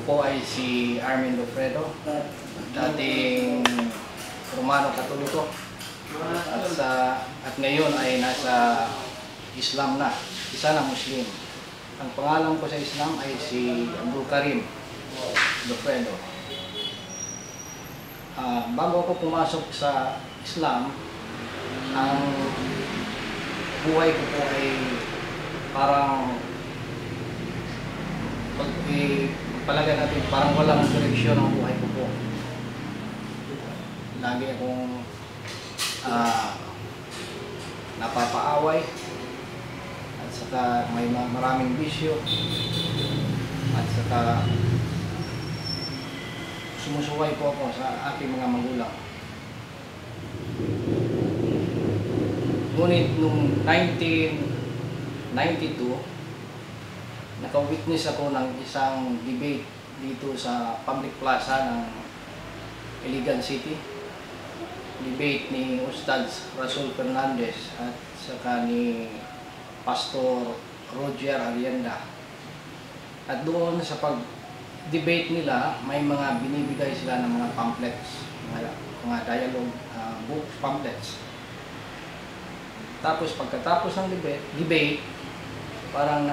po ay si Armin Lofredo, dating Romano Katoliko at ngayon ay nasa Islam na, isa na Muslim. Ang pangalan ko sa Islam ay si Abdul Karim Lofredo. Bago ako pumasok sa Islam, ang buhay ko po ay parang palagay natin parang walang direksyon ang buhay ko po. Lagi akong napapaaway at saka may maraming bisyo at saka sumusuway po ako sa aking mga magulang. Ngunit noong 1992, naka-witness ako ng isang debate dito sa public plaza ng Iligan City. Debate ni Ustaz Rasul Fernandez at saka ni Pastor Roger Arienda. At doon sa pag-debate nila, may mga binibigay sila ng mga pamphlets, mga dialogue books, pamphlets. Tapos pagkatapos ng debate parang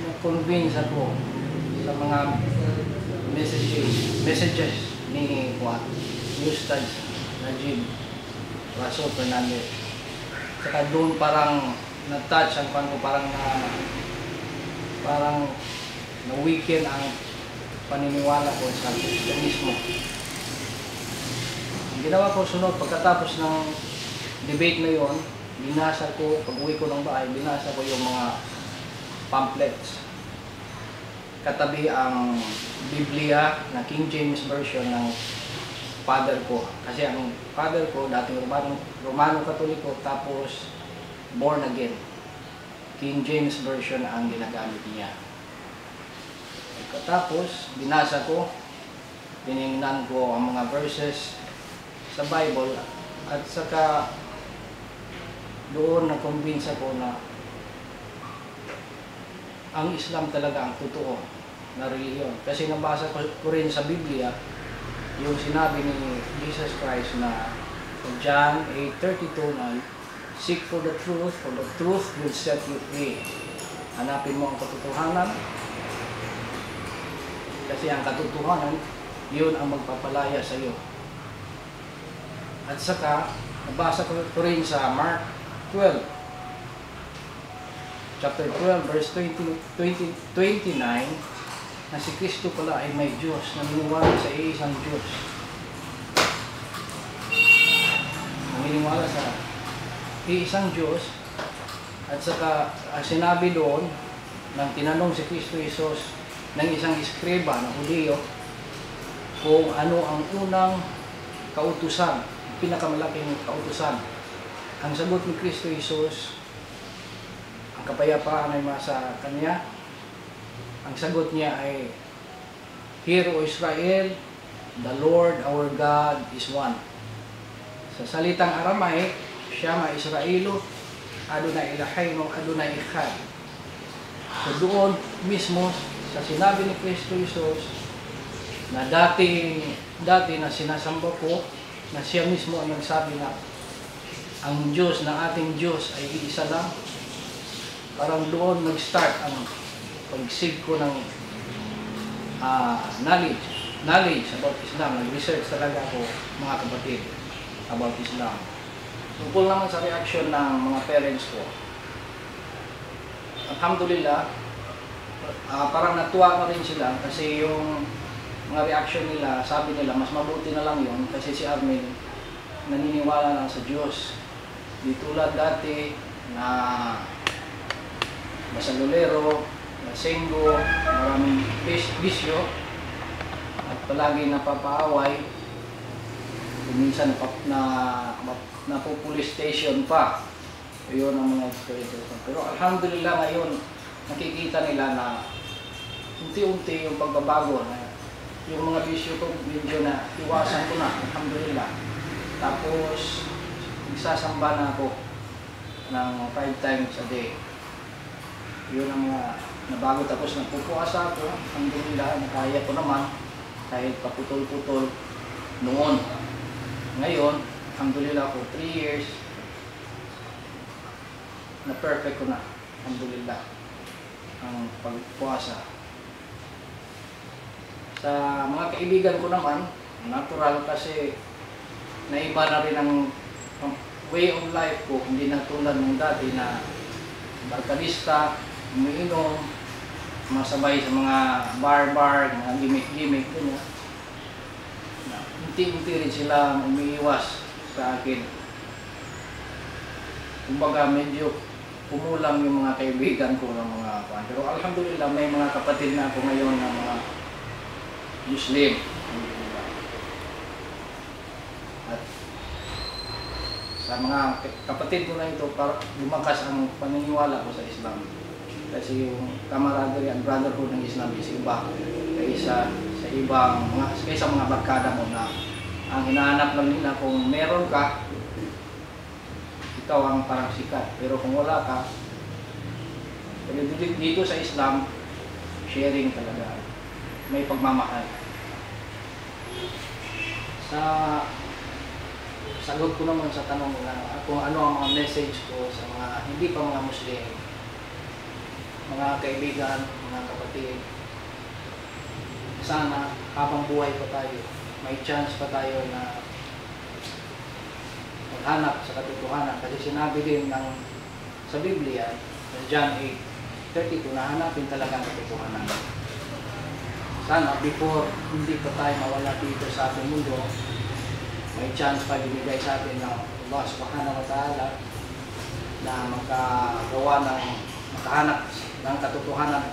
na-convince ako sa mga messages ni Ustaz Najib Rasul Fernandez. Saka doon parang na-touch ang ko, parang na-weaken ang paniniwala ko sa Kristiyanismo. Ang ginawa ko sunod, pagkatapos ng debate na yon, binasa ko, pag-uwi ko ng bahay, binasa ko yung mga pamphlets. Katabi ang Biblia na King James Version ng father ko. Kasi ang father ko, dating Romano Katoliko, tapos born again. King James Version ang ginagamit niya. Tapos, binasa ko, tinignan ko ang mga verses sa Bible, at saka doon na-convince ako na ang Islam talaga ang totoo na reliyon. Kasi nabasa ko rin sa Biblia yung sinabi ni Jesus Christ na John 8:32 na seek for the truth will set you free. Hanapin mo ang katotohanan kasi ang katotohanan, yun ang magpapalaya sa iyo. At saka, nabasa ko rin sa Mark 12, chapter 12, verse 29, na si Kristo pala ay may Diyos, naniniwala sa iisang Diyos. Naniniwala sa iisang Diyos, at saka sinabi doon, nang tinanong si Kristo Jesus ng isang iskriba na Hudiyo, kung ano ang unang kautusan, pinakamalaking kautusan. Ang sagot ni Kristo Jesus, ang kapayapaan ay masa Kanya. Ang sagot niya ay, Hear, O Israel, the Lord our God is one. Sa salitang Aramaic, Shama Israelo, Adonai Eloheinu, Adonai Echad. So doon mismo, sa sinabi ni Kristo Jesus, na dati na sinasamba ko, na siya mismo ang nagsabi na ang Diyos na ating Diyos ay iisa lang. Parang doon nag-start ang pagsig ko ng knowledge about Islam. Nag-research talaga ako, mga kapatid, about Islam. Tungkol naman sa reaction ng mga parents ko, alhamdulillah, parang natuwa ko rin sila kasi yung mga reaction nila, sabi nila, mas mabuti na lang yun kasi si Armin naniniwala lang sa Diyos. Di tulad dati na basalolero, lasenggo, maraming bisyo at palagi napapaaway. Minsan na po police station pa. Yun ang mga experience. Pero alhamdulillah ngayon nakikita nila na unti-unti yung pagbabago na yung mga bisyo ko medyo na iwasan ko na, alhamdulillah. Tapos nagsasamba na ako ng 5 times a day. Yun ang mga nabago. Tapos nagpupuasa ako. Alhamdulillah, nakaya ko naman kahit paputol-putol noon. Ngayon, alhamdulillah po, 3 years na perfect ko na. Alhamdulillah ang pagpuasa. Sa mga kaibigan ko naman, natural kasi naiba na rin ang way of life ko. Hindi na tulad ng dati na barkadista, umiinom, masabay sa mga bar-bar, mga gimmick-gimmick, ganyan. Unti-unti rin sila umiiwas sa akin. Kumbaga medyo kumulang yung mga kaibigan ko ng mga pan. Pero alhamdulillah, may mga kapatid na ako ngayon na mga Muslim. At sa mga kapatid ko na ito, para lumakas ang paniniwala ko sa Islam. Kasi yung camaraderie and brotherhood ng Islam is iba kaysa sa ibang kaysa mga barkada mo na ang hinahanap lang nila kung meron ka, ikaw ang parang sikat. Pero kung wala ka, dito sa Islam, sharing talaga. May pagmamahal. Sa sagot ko naman sa tanong na kung ano ang mga message ko sa mga hindi pa mga Muslim, mga kaibigan, mga kapatid, sana habang buhay pa tayo, may chance pa tayo na maghanap sa katotohanan. Kasi sinabi din sa Biblia, John 8:32, na hanapin talaga ang katotohanan. Sana before hindi pa tayo mawala dito sa ating mundo, may chance pa binigay sa atin ng Allah Subhanahu wa Ta'ala na makahanap ng katotohanan,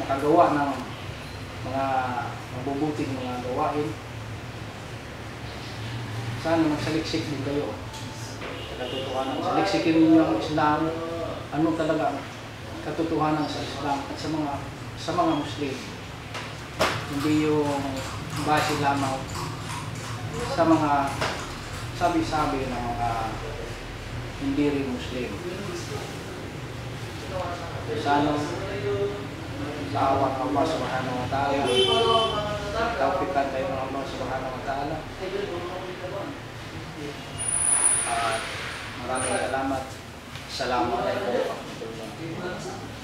makagawa ng mga mabubuting mga gawain. Sana magsaliksik din kayo sa katotohanan. Saliksikin ninyo ang Islam, ano talaga ang katotohanan sa Islam at sa mga Muslim. Hindi yung base lamang sa mga sabi-sabi ng mga hindi rin Muslim. Sana sa awa ng Allah Subhanahu wa Ta'ala, tawfikan tayo ng Allah Subhanahu wa Ta'ala. At maraming salamat. Assalamualaikum warahmatullahi wabarakatuh.